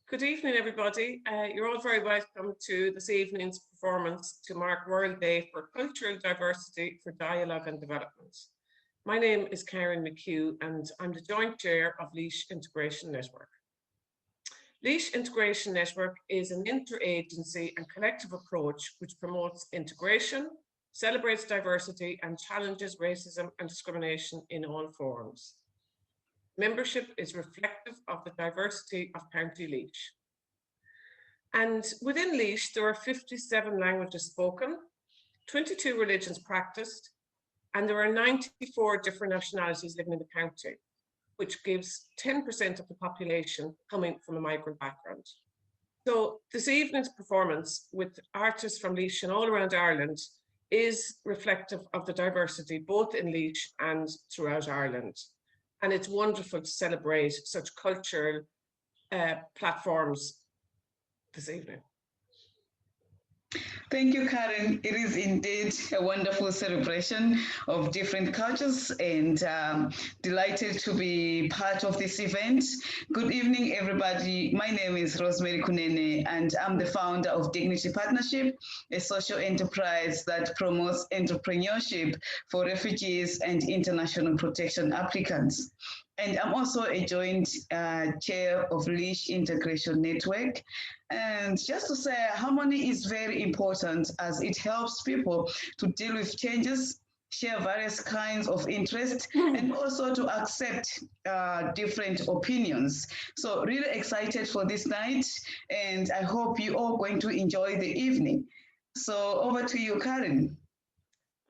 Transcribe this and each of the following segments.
Good evening, everybody. You're all very welcome to this evening's performance to mark World Day for Cultural Diversity for Dialogue and Development. My name is Karen McHugh and I'm the Joint Chair of Laois Integration Network. Laois Integration Network is an interagency and collective approach which promotes integration, celebrates diversity and challenges racism and discrimination in all forms. Membership is reflective of the diversity of County Laois. And within Laois, there are 57 languages spoken, 22 religions practiced, and there are 94 different nationalities living in the county, which gives 10% of the population coming from a migrant background. So this evening's performance with artists from Laois and all around Ireland is reflective of the diversity both in Laois and throughout Ireland. And it's wonderful to celebrate such cultural platforms this evening. Thank you, Karen. It is indeed a wonderful celebration of different cultures and delighted to be part of this event. Good evening, everybody. My name is Rosemary Kunene, and I'm the founder of Dignity Partnership, a social enterprise that promotes entrepreneurship for refugees and international protection applicants. And I'm also a joint chair of Laois Integration Network. And just to say, harmony is very important as it helps people to deal with changes, share various kinds of interest, and also to accept different opinions. So really excited for this night, and I hope you all going to enjoy the evening. So over to you, Karen.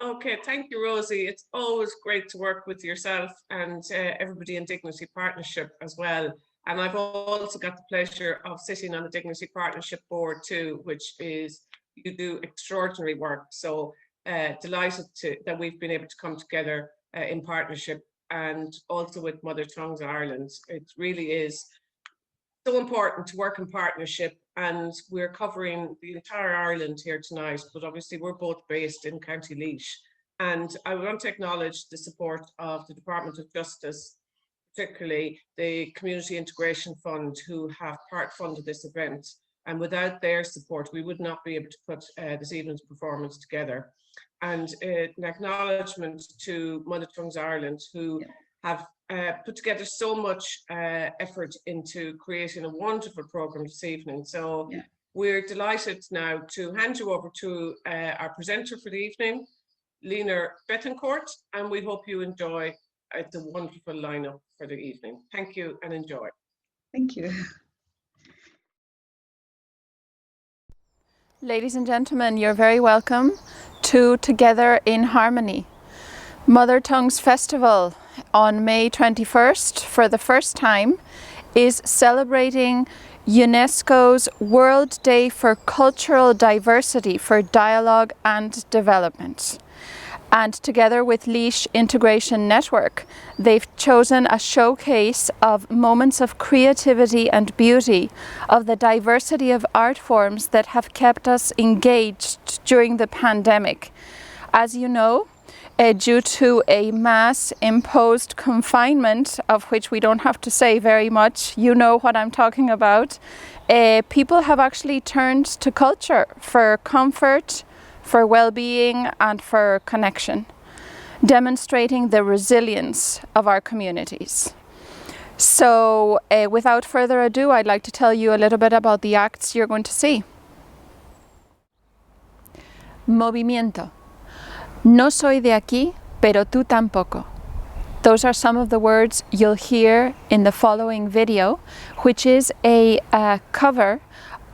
Okay, thank you, Rosie. It's always great to work with yourself and everybody in Dignity Partnership as well. And I've also got the pleasure of sitting on the Dignity Partnership Board too, which is, you do extraordinary work. So delighted that we've been able to come together in partnership, and also with Mother Tongues Ireland. It really is so important to work in partnership, and we're covering the entire Ireland here tonight, but obviously we're both based in County Laois. And I want to acknowledge the support of the Department of Justice, particularly the Community Integration Fund, who have part-funded this event. And without their support, we would not be able to put this evening's performance together. And an acknowledgement to Mother Tongues Ireland, who have put together so much effort into creating a wonderful program this evening. So we're delighted now to hand you over to our presenter for the evening, Lena Bettencourt, and we hope you enjoy the wonderful lineup for the evening. Thank you and enjoy. Thank you. Ladies and gentlemen, you're very welcome to Together in Harmony, Mother Tongues Festival on May 21st, for the first time, is celebrating UNESCO's World Day for Cultural Diversity for Dialogue and Development. And together with Laois Integration Network, they've chosen a showcase of moments of creativity and beauty of the diversity of art forms that have kept us engaged during the pandemic. As you know, due to a mass imposed confinement, of which we don't have to say very much, you know what I'm talking about, people have actually turned to culture for comfort, for well-being and for connection, demonstrating the resilience of our communities. So without further ado, I'd like to tell you a little bit about the acts you're going to see. Movimiento. No soy de aquí, pero tú tampoco. Those are some of the words you'll hear in the following video, which is a cover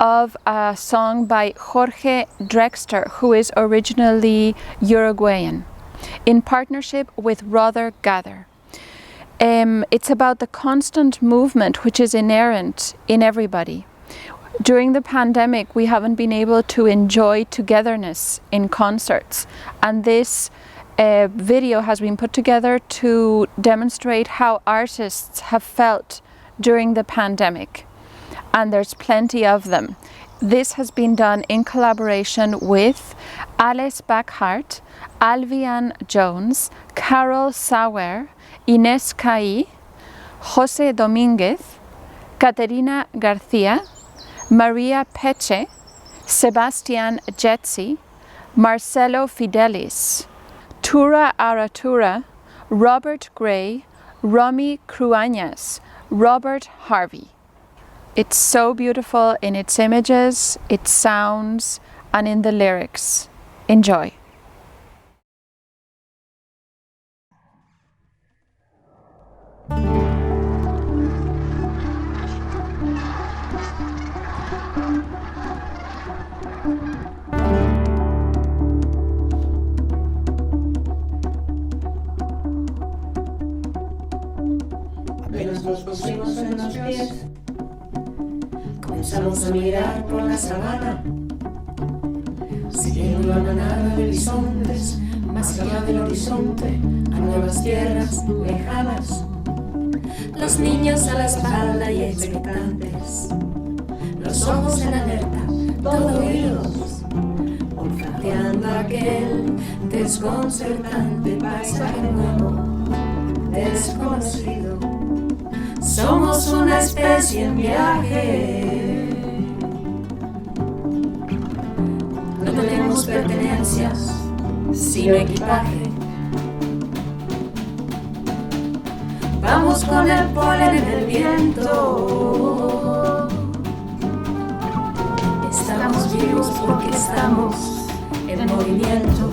of a song by Jorge Drexler, who is originally Uruguayan, in partnership with Rather Gather. It's about the constant movement which is inherent in everybody. During the pandemic, we haven't been able to enjoy togetherness in concerts, and this video has been put together to demonstrate how artists have felt during the pandemic, and there's plenty of them. This has been done in collaboration with Alice Backhart, Alvian Jones, Carol Sauer, Ines Cai, Jose Dominguez, Caterina García, Maria Peche, Sebastian Jetsi, Marcelo Fidelis, Tura Aratura, Robert Gray, Romy Cruañas, Robert Harvey. It's so beautiful in its images, its sounds, and in the lyrics. Enjoy. Apenas nos pusimos en los pies, comenzamos a mirar por la sabana, siguiendo la manada de bisontes, más allá del horizonte, a nuevas tierras lejanas. Los niños a la espalda y expectantes, los ojos en alerta, todo oídos, olfateando aquel desconcertante paisaje nuevo, desconocido. Somos una especie en viaje. No tenemos pertenencias, sino equipaje. Vamos con el polen en el viento. Estamos vivos porque estamos en movimiento.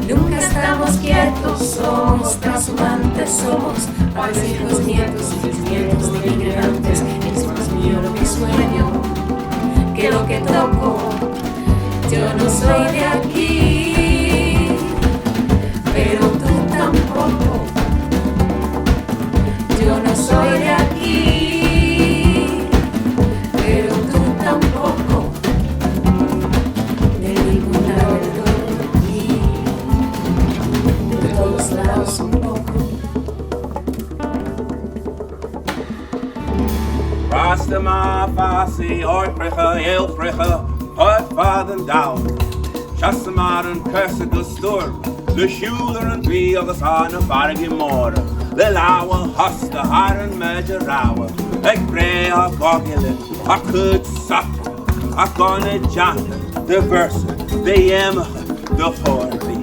Nunca estamos quietos, somos transhumantes, somos padres, hijos, nietos y bisnietos de inmigrantes. Es más mío lo que sueño que lo que toco. Yo no soy de aquí, pero tú tampoco. Yo no soy de aquí, pero tú tampoco. De ningún lado del todo aquí, de todos lados un poco. Rasta ma fasi, oipricha, eelpricha, uit vaden down. Chassamar en kursige stor, de schuler en drie agus aan een varge moore. De lauwe hoste haar en meje rauwe. Ik brei a gogile, a kud sak, a gone janne, de verse, de jemmige, de horvi.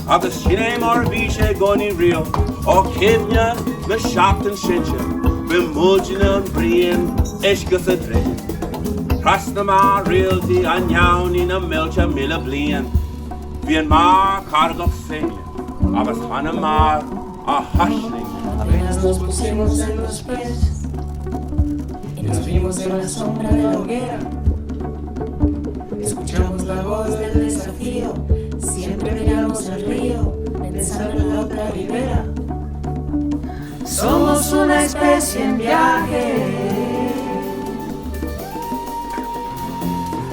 Agus shine mar vishe goni rio, o kivnya, me shapten shinche, be mujine en brien, ishgus a drin. Prasta ma realty a njaun in a milcha mille blien. Vien maar kargok singe, agus hanne maar a hashling. Apenas nos pusimos en los pies y nos vimos en la sombra de la hoguera. Escuchamos la voz del desafío, siempre miramos al río, pensando en la otra ribera. Somos una especie en viaje.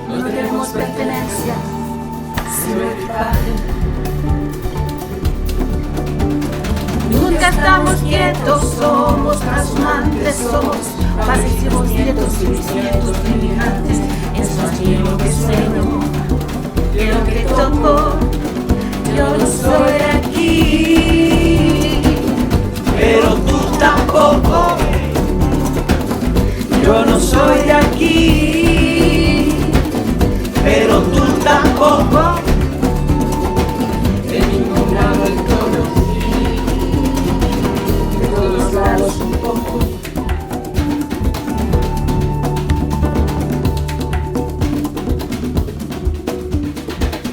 No tenemos pertenencia, sino equipaje. Nunca estamos quietos, somos transhumantes, somos padres, hijos, nietos y bisnietos de inmigrantes. Es más mío lo que sueño que lo que toco. Yo no soy de aquí, pero tú tampoco. Yo no soy de aquí, pero tú tampoco. De ningún lado del todo, de todos lados un poco.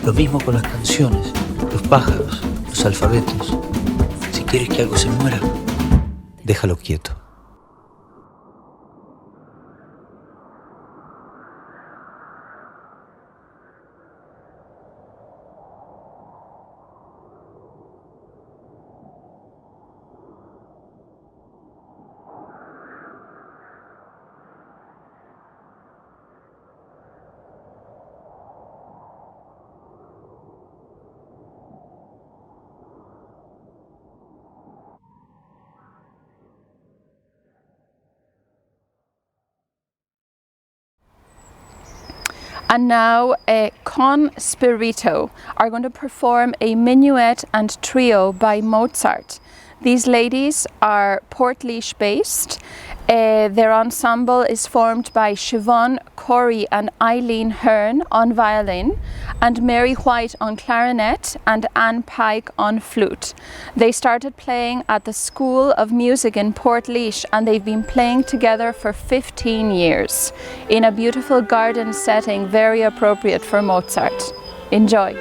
Lo mismo con las canciones, los pájaros, los alfabetos. Si quieres que algo se muera, déjalo quieto. And now Con Spirito are going to perform a minuet and trio by Mozart. These ladies are Portlaoise based. Their ensemble is formed by Siobhan Corey and Eileen Hearn on violin, and Mary White on clarinet, and Anne Pike on flute. They started playing at the School of Music in Portlaoise, and they've been playing together for 15 years in a beautiful garden setting, very appropriate for Mozart. Enjoy.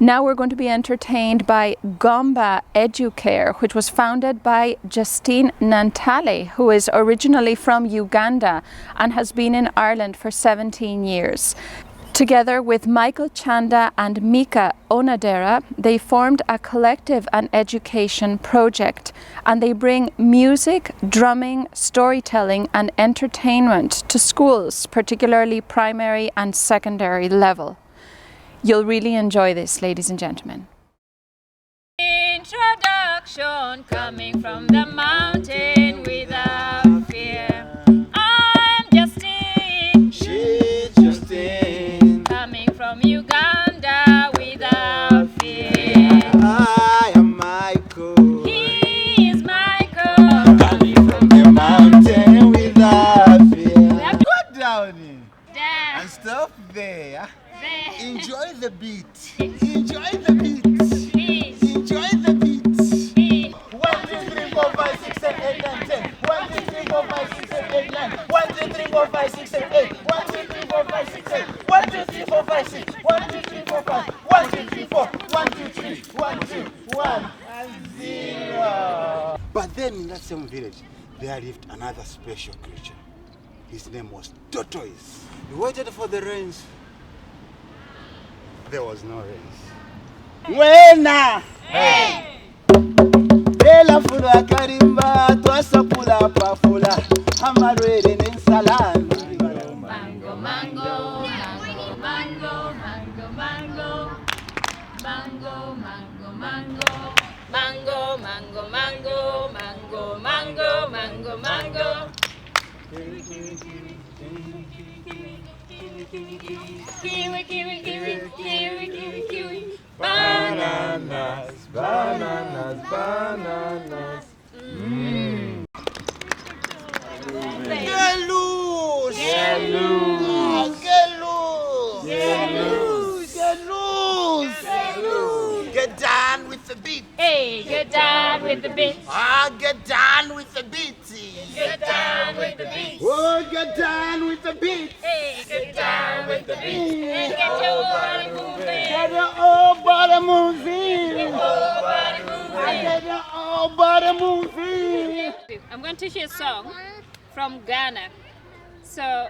Now we're going to be entertained by Gomba Educare, which was founded by Justine Nantale, who is originally from Uganda and has been in Ireland for 17 years. Together with Michael Chanda and Mika Onadera, they formed a collective and education project, and they bring music, drumming, storytelling and entertainment to schools, particularly primary and secondary level. You'll really enjoy this, ladies and gentlemen. Introduction, coming from the mountain without fear. I'm Justine. She's Justine. Coming from Uganda without fear. I am Michael. He is Michael. Coming from the mountain without fear. Go down Dance. and stop there. There. Enjoy the beat. Enjoy the beat. Please. 5, 6. 1, 2, 3, 4, 5. 1, 2, 3, 4. 1, 2, 3. 1, 2, 1, and 0. But then in that same village, there lived another special creature. His name was Tortoise. He waited for the rains. There was no rains. Wena! Hey! Ela fula karimba, twasapula pafula, hamarwele nensalami. Mango, mango, mango, mango, mango, mango. Mango, mango, mango. Mango, mango, mango, mango, mango, mango, mango. Kiwi, kiwi, kiwi, kiwi, kiwi, kiwi. Bananas, bananas, bananas. Get loose! Get loose! Get loose! Get loose! Get loose! Get loose! Get down with the beat! Hey, get down with the beat. Get down with the beat! Get down with the beat. Oh, get down with the beat! Hey, get down with the beat. And get your body moving. Get your whole body moving! Get your body moving. Get your whole body moving! I'm going to teach you a song from Ghana. So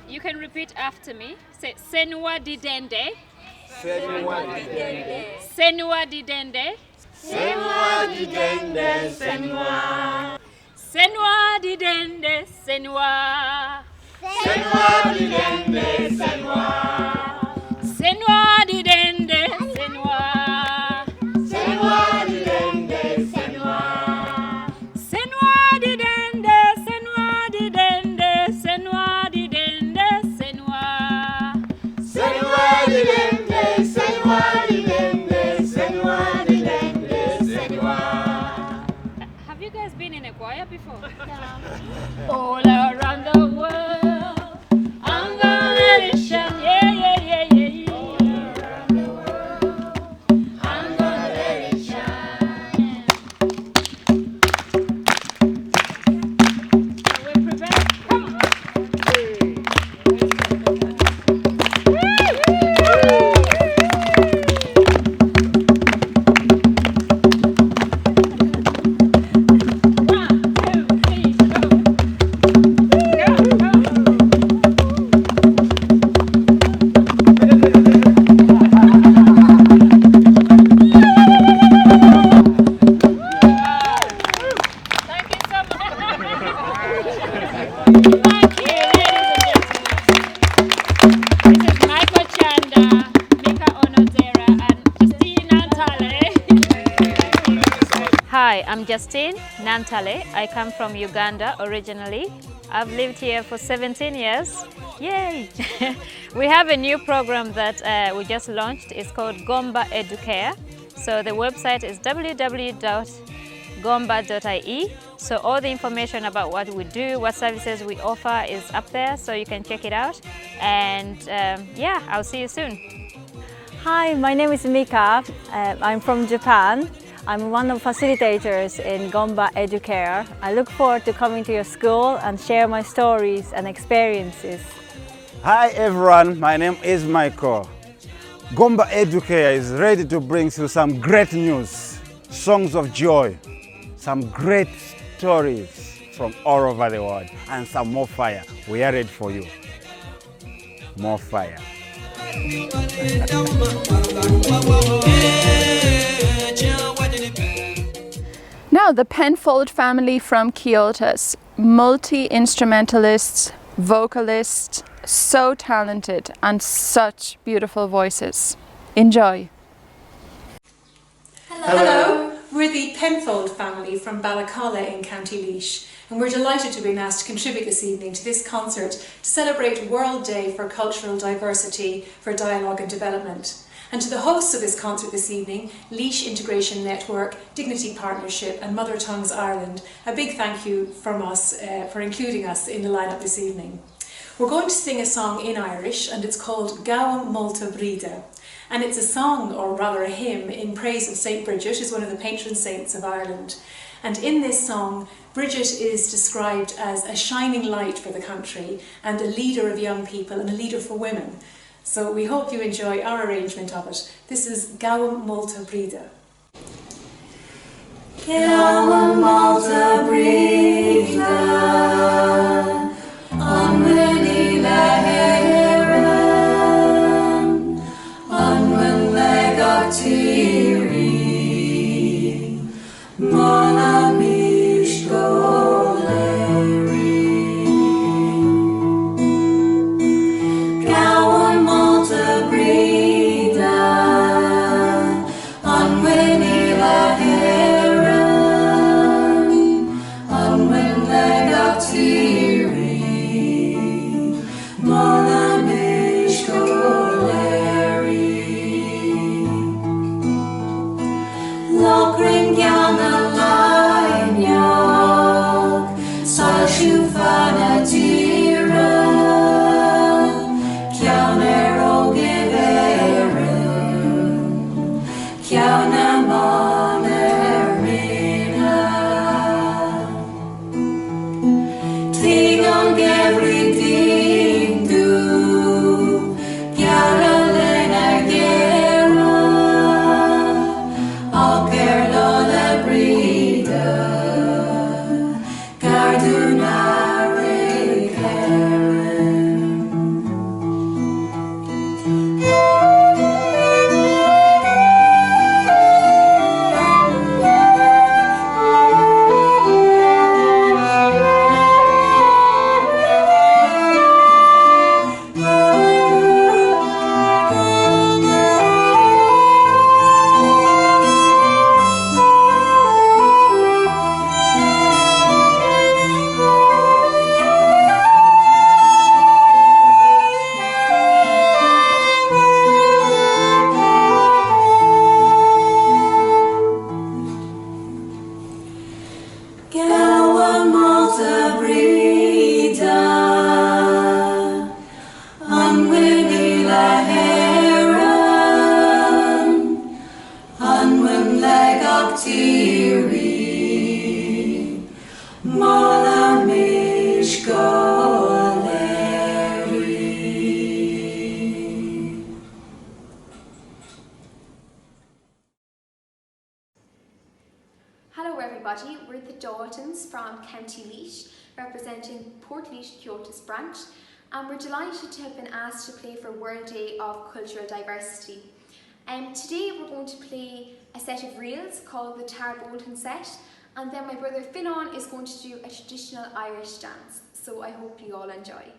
you can repeat after me. Say Senwa Didende. Senwa didende. Senwa Didende. Senwa didende. Senwa. Senwa Didende. Senwa. Senwa didende. Senwa. Senwa Didende. Senwa. Senwa didende. Senwa. Senwa Didende. Senwa Didende. Senwa Didende. Senwa. Senwa didende. Senwa didende. Senwa didende. Senwa. Have you guys been in a choir before? No. All around the world, I'm gonna let it shine. Yeah, yeah, yeah, yeah, yeah. All around the world, I'm gonna let it shine. We're prepared. Come on. Hi, I'm Justine Nantale. I come from Uganda originally. I've lived here for 17 years. Yay! We have a new program that we just launched. It's called Gomba Educare. So the website is www.gomba.ie. So all the information about what we do, what services we offer is up there, so you can check it out. And yeah, I'll see you soon. Hi, my name is Mika. I'm from Japan. I'm one of the facilitators in Gomba Educare. I look forward to coming to your school and share my stories and experiences. Hi everyone, my name is Michael. Gomba Educare is ready to bring you some great news, songs of joy, some great stories from all over the world, and some more fire. We are ready for you. More fire. Now, the Penfold family from Kyoto's multi-instrumentalists, vocalists, so talented and such beautiful voices. Enjoy. Hello, we're the Penfold family from Ballacalla in County Laois, and we're delighted to be asked to contribute this evening to this concert to celebrate World Day for Cultural Diversity for Dialogue and Development. And to the hosts of this concert this evening, Laois Integration Network, Dignity Partnership and Mother Tongues Ireland, a big thank you from us for including us in the lineup this evening. We're going to sing a song in Irish, and it's called Gabhadh Molta Bríde. And it's a song, or rather a hymn, in praise of St. Bridget, who's one of the patron saints of Ireland. And in this song, Bridget is described as a shining light for the country and a leader of young people and a leader for women. So we hope you enjoy our arrangement of it. This is Gawam Molta Brida. Gawam Molta Brida, on Winnie the Heron, on when leg of Tiri, Mona Mish Goleri. Gawam Molta Brida, on Winnie the Heron, on when leg of Tiri, Mona Mish Goleri. Lokrin Gyana Lainyok, Salshufana Tira, Kyaunero Giverum, Kyauna Monerina, Tigong Gevri Dindu, Gyana Lena Gera, Alkerlo la Brida, Gardunare Karen. Gawam Molta Brida, on Winnie the Heron, on when leg of Tiri, Mona Mish Goleri. Hello everybody, we're the Daltons from County Laois, representing Port Laois Kyoto's branch, and we're delighted to have been asked to play for World Day of Cultural Diversity. Today we're going to play a set of reels called the Tarbolton set, and then my brother Finan is going to do a traditional Irish dance, so I hope you all enjoy.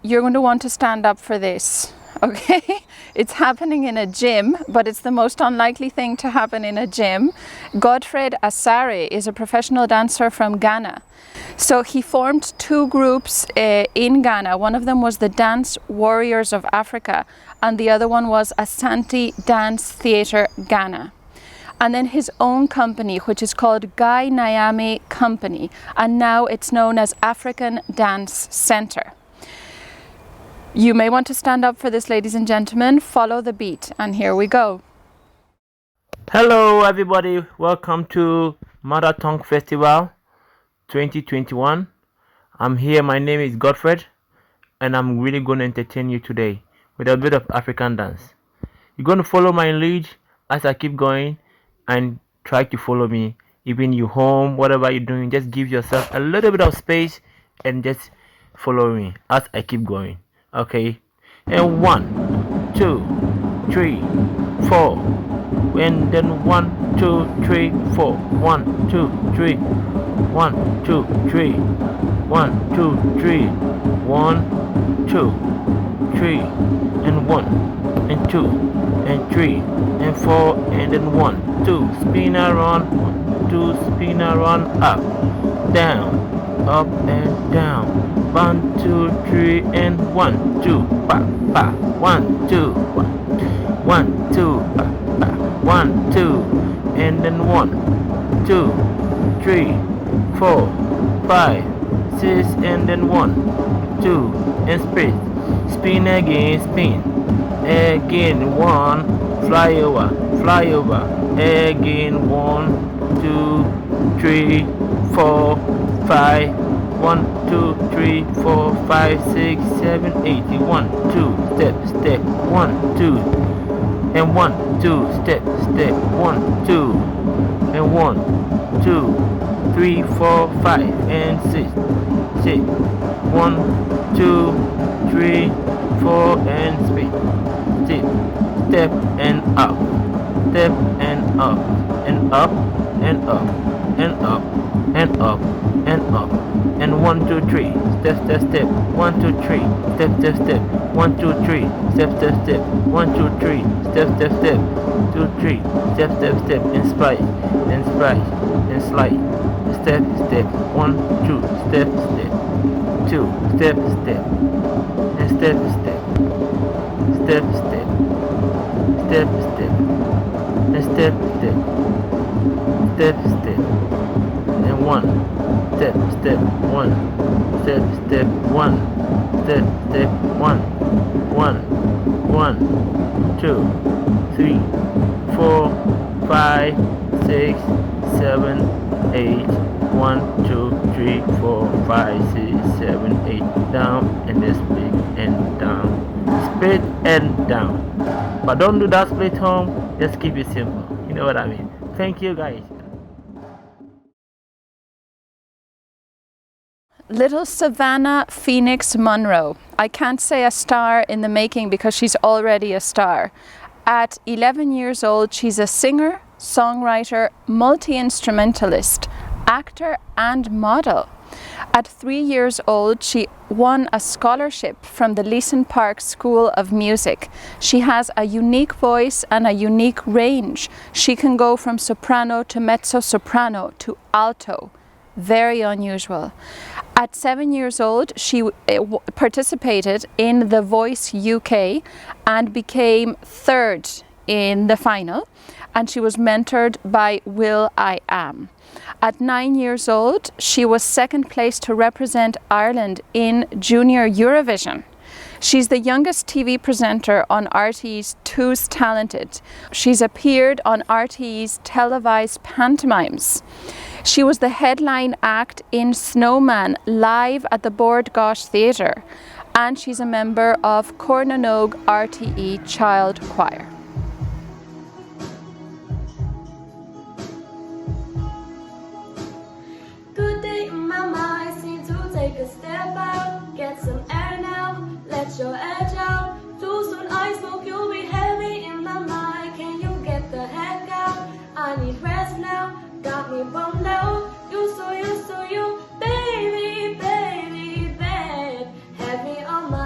You're going to want to stand up for this, okay? It's happening in a gym, but it's the most unlikely thing to happen in a gym. Godfred Asare is a professional dancer from Ghana. So he formed two groups in Ghana. One of them was the Dance Warriors of Africa, and the other one was Asante Dance Theatre Ghana. And then his own company, which is called Guy Nyame Company, and now it's known as African Dance Center. You may want to stand up for this, ladies and gentlemen. Follow the beat, and here we go. Hello everybody, welcome to Mother Tongue Festival 2021. I'm here, my name is Godfred, and I'm really going to entertain you today with a bit of African dance. You're going to follow my lead as I keep going, and try to follow me. Even you home, whatever you're doing, just give yourself a little bit of space and just follow me as I keep going. Okay, and 1, 2, 3, 4, and then 1, 2, 3, 4, 1, 2, 3, 1, 2, 3, 1, 2, 3, 1, 2, 3, and 1, and 2, and 3, and 4, and then 1, 2, spin around, 1, 2, spin around, up, down, up and down. 1, 2, 3, and 1, 2, ba, ba, 1, 2, 1, 2, ba, ba, 1, 2, and then 1, 2, 3, 4, 5, 6, and then 1, 2, and spin again, spin again, 1, fly over, again, 1, 2, 3, 4, 5, 1, 2, 3, 4, 5, 6, 7, 8, 1, 2, step, 1, 2, and 1, 2, step, 1, 2, and 1, 2, 3, 4, 5, and 6, 1, 2, 3, 4, and spin, step, and up, and up, and up, and up, and up, and up, and up, and 1, 2, 3, step, 1, 2, 3, step, 1, 2, 3, step, 1, 2, 3, step, 2, 3, step, and slide, and slide, step, 1, 2, step, 2, step, and step, and step, and 1, step, 1, step, 1, step, 1, 2, 3, 4, 5, 6, 7, 8, 1, 2, 3, 4, 5, 6, 7, 8, down, and then split and down, split and down. But don't do that split home, just keep it simple. You know what I mean? Thank you guys. Little Savannah Phoenix Monroe. I can't say a star in the making because she's already a star. At 11 years old, she's a singer, songwriter, multi-instrumentalist, actor and model. At 3 years old, she won a scholarship from the Leeson Park School of Music. She has a unique voice and a unique range. She can go from soprano to mezzo-soprano to alto. Very unusual. At 7 years old, she participated in The Voice UK and became third in the final, and she was mentored by Will I Am. At 9 years old, she was second place to represent Ireland in Junior Eurovision. She's the youngest TV presenter on RTÉ's Who's Talented. She's appeared on RTÉ's televised pantomimes. She was the headline act in Snowman live at the Bord Gáis Theatre, and she's a member of Cornanogue RTE Child Choir. Good day, mama, I seem to take a step out, get some air now, let your edge out. Too soon I smoke, you'll be heavy in my mind. Can you get the heck out? I need rest now, got me bummed out. You, baby, bad, have me on my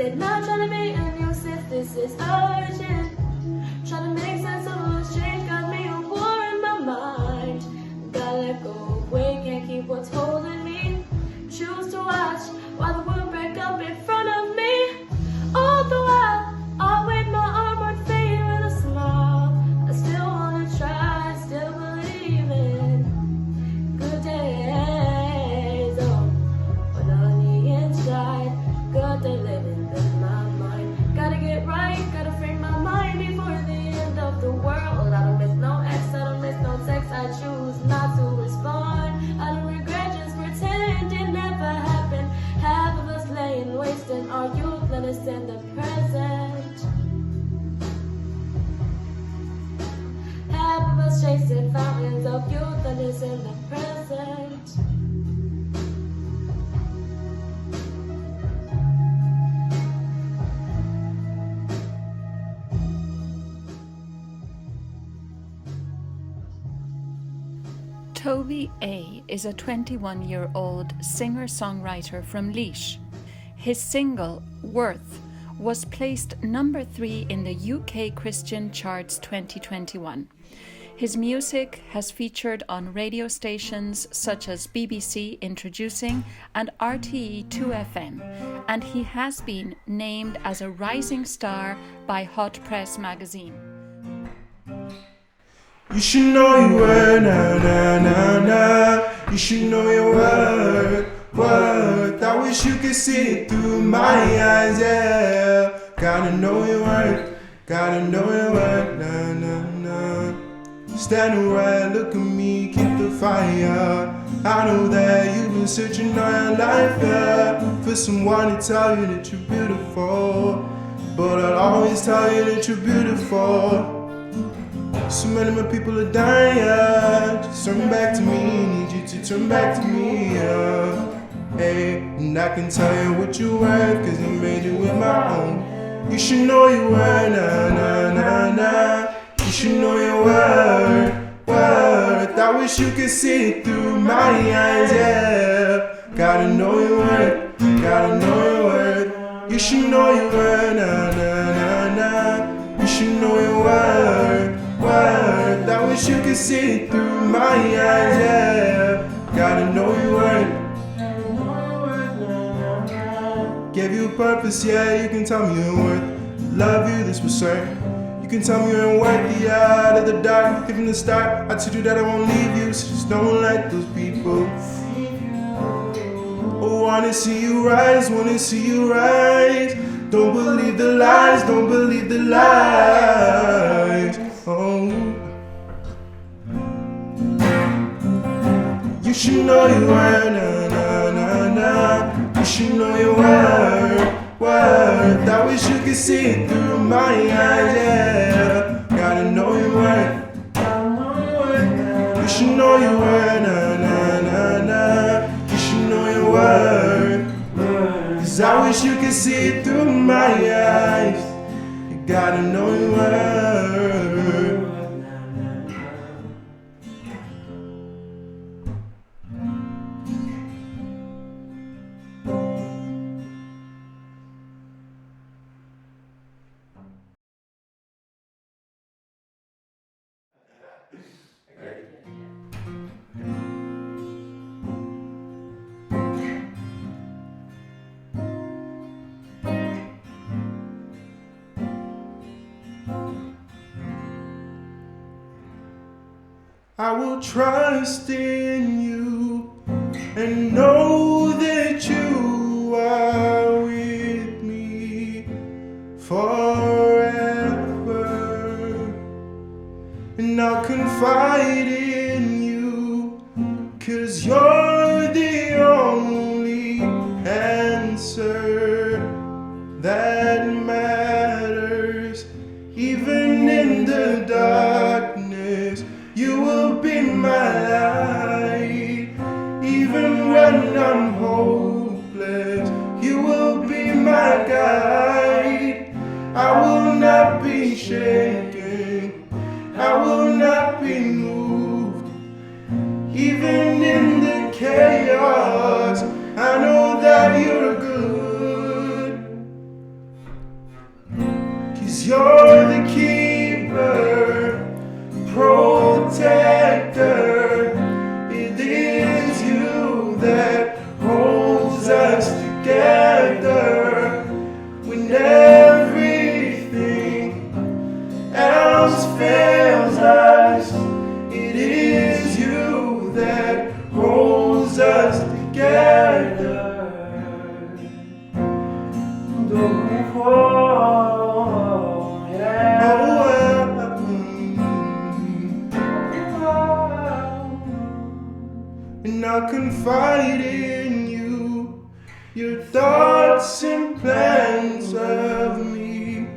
said, not trying to be a nuisance, this is urgent. Trying to make sense of what's changed, got me a war in my mind. Gotta let go of weight, can't keep what's holding me. Choose to watch while the world break up in front of me. All the while, I'll wait my armored fate with a smile. I still wanna try, still believe in good days. Oh, but on the inside, got to live in my mind. Gotta get right, gotta frame my mind before the end of the world. I don't miss no ex, I don't miss no text. I choose not to respond. I don't regret, just pretend it never happened. Half of us laying wasting our youth, let us in the present. Half of us chasing fountains of youth, let us in the present. Toby A. is a 21-year-old singer-songwriter from Laois. His single, Worth, was placed number 3 in the UK Christian charts 2021. His music has featured on radio stations such as BBC Introducing and RTE 2FM, and he has been named as a rising star by Hot Press magazine. You should know your worth, na na na na. You should know your worth. I wish you could see it through my eyes, yeah. Gotta know your worth, gotta know your worth, na na na. Standing right, look at me, keep the fire. I know that you've been searching all your life, yeah, for someone to tell you that you're beautiful. But I'll always tell you that you're beautiful. So many more people are dying, yeah. Just turn back to me, need you to turn back to me, yeah. Hey, and I can tell you what you're worth, cause I made you with my own. You should know your worth, na na na na. You should know your worth. I wish you could see it through my eyes, yeah. Gotta know your worth, gotta know your worth. You should know your worth, na na na na. You should know your worth. I wish you could see it through my eyes, yeah. Gotta know your worth. Gave you a purpose, yeah, you can tell me you ain't worth. Love you, this was certain. You can tell me you ain't worth the out of the dark. From the start, I told you that I won't leave you, so just don't like those people. Oh, wanna see you rise, wanna see you rise. Don't believe the lies, don't believe the lies. Oh, you should know your worth, na na na na. You should know your worth. I wish you could see it through my eyes, yeah. Gotta know your worth. You should know your worth, na na na na. You should know your worth. Cause I wish you could see it through my eyes. You gotta know your worth. I will trust in you and know that you are with me forever. And I'll confide in you, 'cause you're the only answer that matters. Even in the darkness, you will be my light. Even when I'm hopeless, you will be my guide. I will not be shaken, I will not be moved. Even in the together. And I confide in you, your thoughts and plans of me,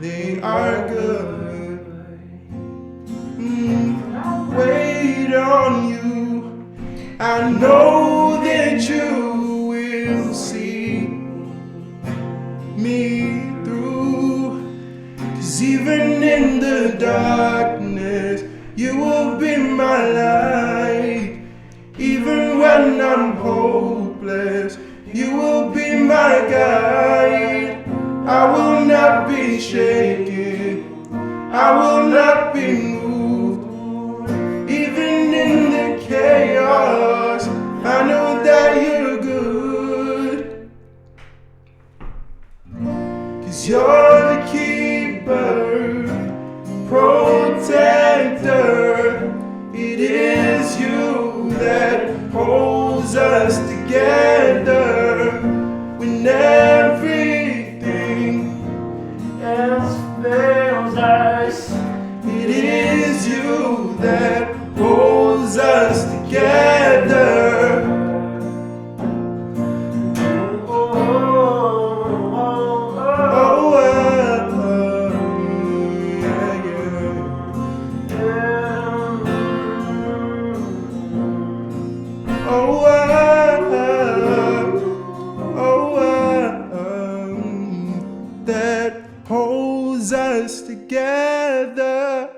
they are good. Wait on you, I know that you will see me through. 'Cause even in the darkness, you will be my light. Even when I'm hopeless, you will be my guide. I will not be shaken, I will not be moved. Even in the chaos, I know that you're good. 'Cause you're the keeper, protector. It is you that holds us together when everything else fails us. It is you that holds us together. That holds us together.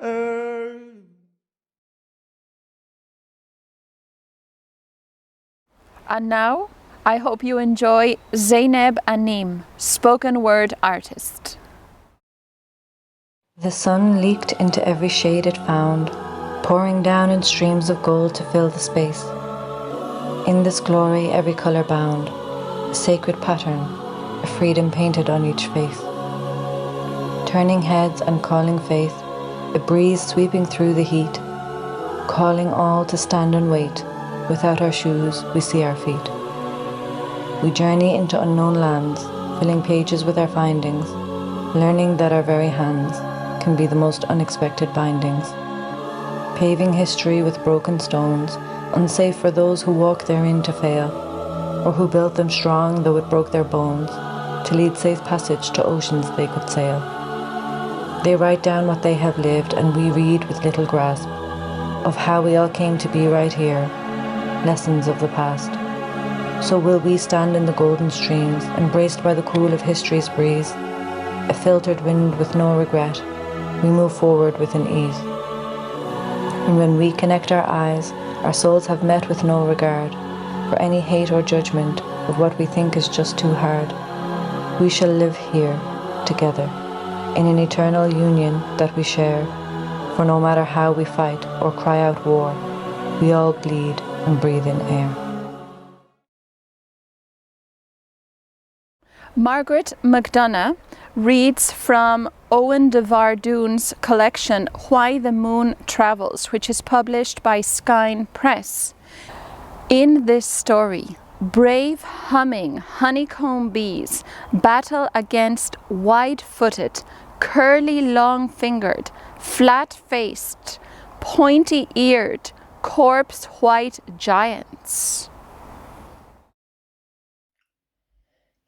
And now, I hope you enjoy Zainab Anim, spoken word artist. The sun leaked into every shade it found, pouring down in streams of gold to fill the space. In this glory, every colour bound, a sacred pattern, a freedom painted on each face. Turning heads and calling faith, a breeze sweeping through the heat, calling all to stand and wait. Without our shoes, we see our feet. We journey into unknown lands, filling pages with our findings, learning that our very hands can be the most unexpected bindings. Paving history with broken stones, unsafe for those who walk therein to fail, or who built them strong though it broke their bones, to lead safe passage to oceans they could sail. They write down what they have lived, and we read with little grasp of how we all came to be right here, lessons of the past. So will we stand in the golden streams, embraced by the cool of history's breeze, a filtered wind with no regret, we move forward with an ease. And when we connect our eyes, our souls have met with no regard for any hate or judgment of what we think is just too hard. We shall live here, together, in an eternal union that we share, for no matter how we fight or cry out war, we all bleed and breathe in air. Margaret McDonough reads from Owen de Vardoon's collection Why the Moon Travels, which is published by Skine Press. In this story, brave humming honeycomb bees battle against wide-footed, curly long-fingered, flat-faced, pointy-eared, corpse-white giants.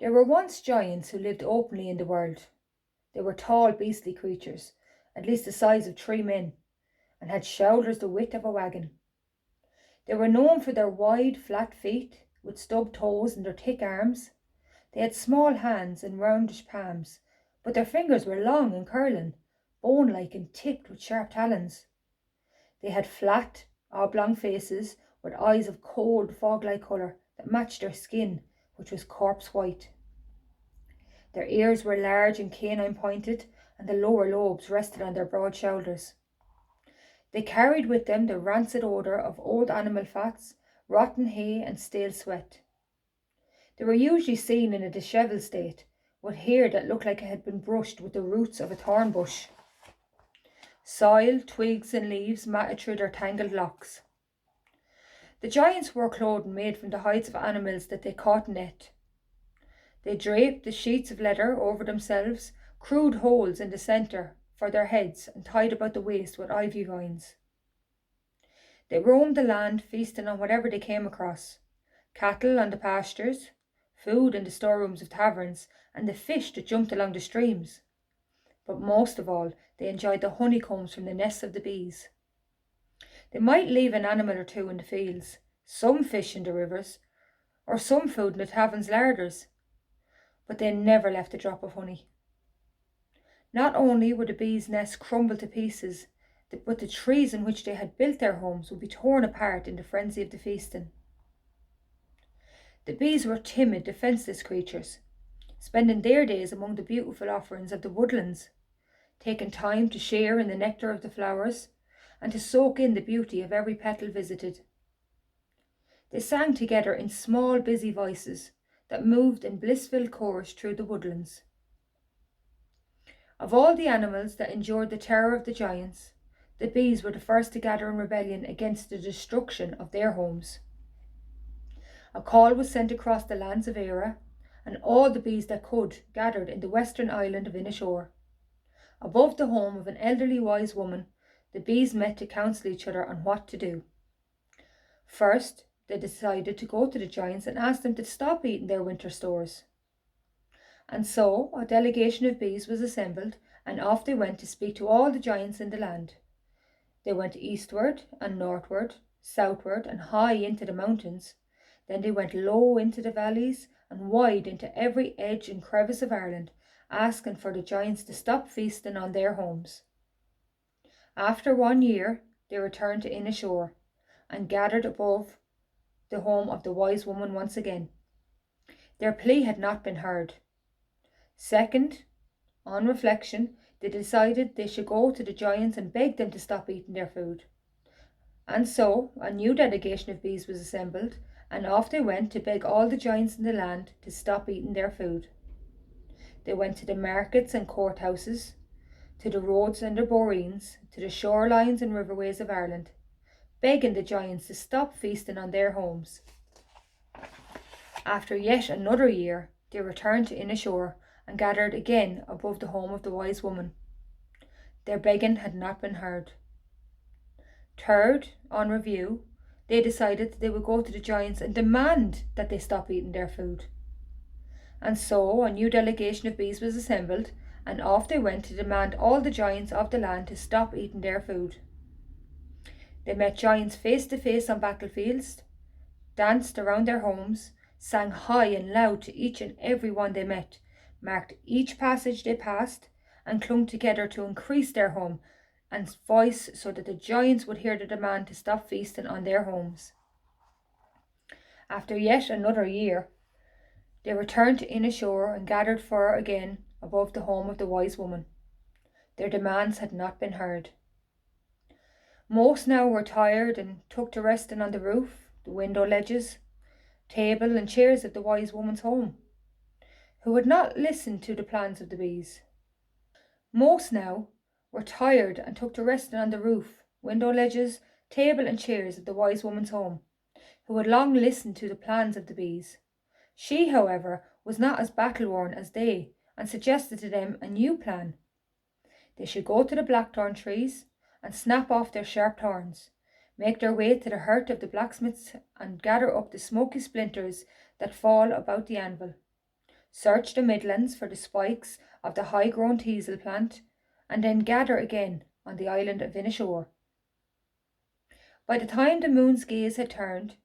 There were once giants who lived openly in the world. They were tall, beastly creatures, at least the size of 3 men, and had shoulders the width of a wagon. They were known for their wide, flat feet, with stubbed toes and their thick arms. They had small hands and roundish palms, but their fingers were long and curling, bone-like and tipped with sharp talons. They had flat, oblong faces with eyes of cold, fog-like colour that matched their skin, which was corpse white. Their ears were large and canine-pointed, and the lower lobes rested on their broad shoulders. They carried with them the rancid odour of old animal fats, rotten hay and stale sweat. They were usually seen in a dishevelled state, with hair that looked like it had been brushed with the roots of a thorn bush. Soil, twigs and leaves matted through their tangled locks. The giants wore clothing made from the hides of animals that they caught and ate. They draped the sheets of leather over themselves, crude holes in the centre for their heads, and tied about the waist with ivy vines. They roamed the land, feasting on whatever they came across: cattle on the pastures, food in the storerooms of taverns, and the fish that jumped along the streams. But most of all, they enjoyed the honeycombs from the nests of the bees. They might leave an animal or two in the fields, some fish in the rivers, or some food in the tavern's larders, but they never left a drop of honey. Not only would the bees' nests crumble to pieces, but the trees in which they had built their homes would be torn apart in the frenzy of the feasting. The bees were timid, defenceless creatures, spending their days among the beautiful offerings of the woodlands, taking time to share in the nectar of the flowers and to soak in the beauty of every petal visited. They sang together in small, busy voices that moved in blissful chorus through the woodlands. Of all the animals that endured the terror of the giants, the bees were the first to gather in rebellion against the destruction of their homes. A call was sent across the lands of Era, and all the bees that could gathered in the western island of Inishowen. Above the home of an elderly wise woman, the bees met to counsel each other on what to do. First, they decided to go to the giants and ask them to stop eating their winter stores. And so a delegation of bees was assembled, and off they went to speak to all the giants in the land. They went eastward and northward, southward and high into the mountains. Then they went low into the valleys and wide into every edge and crevice of Ireland, asking for the giants to stop feasting on their homes. After 1 year, they returned to Inishowen and gathered above the home of the wise woman once again. Their plea had not been heard. Second, on reflection, they decided they should go to the giants and beg them to stop eating their food. And so a new delegation of bees was assembled, and off they went to beg all the giants in the land to stop eating their food. They went to the markets and courthouses, to the roads and the boreens, to the shorelines and riverways of Ireland, begging the giants to stop feasting on their homes. After yet another year, they returned to Inishowen and gathered again above the home of the wise woman. Their begging had not been heard. Third, on review, they decided they would go to the giants and demand that they stop eating their food. And so a new delegation of bees was assembled, and off they went to demand all the giants of the land to stop eating their food. They met giants face to face on battlefields, danced around their homes, sang high and loud to each and every one they met, marked each passage they passed, and clung together to increase their hum and voice so that the giants would hear the demand to stop feasting on their homes. After yet another year, they returned to Inishowen and gathered for again above the home of the wise woman. Their demands had not been heard. Most now were tired and took to resting on the roof, the window ledges, table and chairs of the wise woman's home, who would not listen to the plans of the bees. Most now were tired and took to resting on the roof, window ledges, table and chairs of the wise woman's home, who had long listened to the plans of the bees. She, however, was not as battle-worn as they, and suggested to them a new plan. They should go to the blackthorn trees and snap off their sharp thorns, make their way to the heart of the blacksmiths and gather up the smoky splinters that fall about the anvil, search the midlands for the spikes of the high-grown teasel plant, and then gather again on the island of Inishowen. By the time the moon's gaze had turned,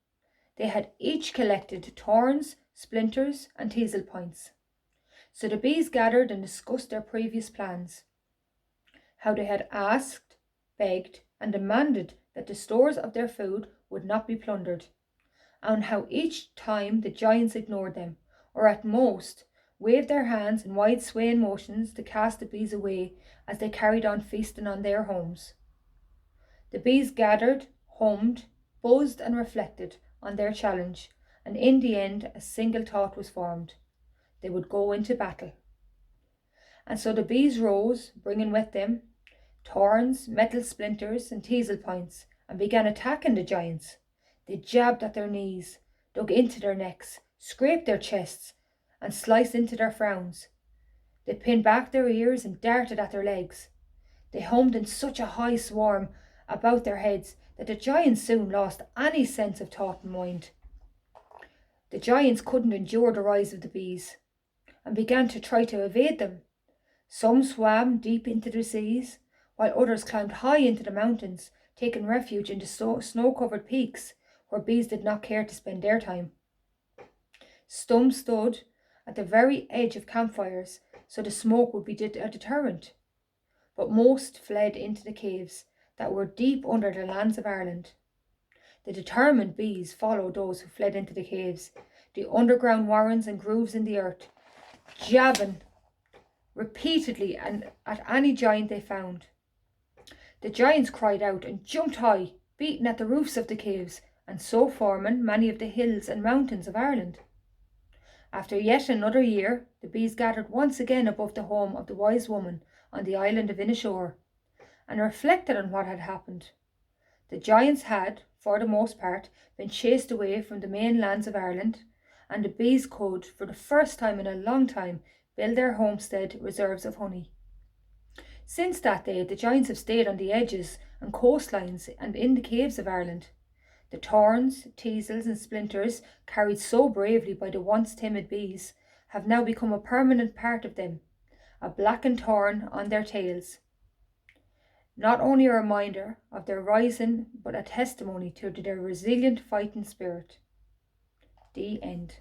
they had each collected thorns, splinters and teasel points. So the bees gathered and discussed their previous plans, how they had asked, begged and demanded that the stores of their food would not be plundered, and how each time the giants ignored them, or at most waved their hands in wide swaying motions to cast the bees away as they carried on feasting on their homes. The bees gathered, hummed, buzzed and reflected on their challenge, and in the end a single thought was formed: they would go into battle. And so the bees rose, bringing with them thorns, metal splinters and teasel points, and began attacking the giants. They jabbed at their knees, dug into their necks, scraped their chests, and sliced into their frowns. They pinned back their ears and darted at their legs. They hummed in such a high swarm about their heads that the giants soon lost any sense of thought and mind. The giants couldn't endure the rise of the bees and began to try to evade them. Some swam deep into the seas, while others climbed high into the mountains, taking refuge in the snow-covered peaks where bees did not care to spend their time. Some stood at the very edge of campfires so the smoke would be a deterrent. But most fled into the caves that were deep under the lands of Ireland. The determined bees followed those who fled into the caves, the underground warrens and grooves in the earth, jabbing repeatedly and at any giant they found. The giants cried out and jumped high, beating at the roofs of the caves, and so forming many of the hills and mountains of Ireland. After yet another year, the bees gathered once again above the home of the wise woman on the island of Inishowen, and reflected on what had happened. The giants had, for the most part, been chased away from the main lands of Ireland, and the bees could, for the first time in a long time, build their homestead reserves of honey. Since that day, the giants have stayed on the edges and coastlines and in the caves of Ireland. The thorns, teasels and splinters, carried so bravely by the once timid bees, have now become a permanent part of them, a blackened thorn on their tails. Not only a reminder of their rising, but a testimony to their resilient fighting spirit. The end.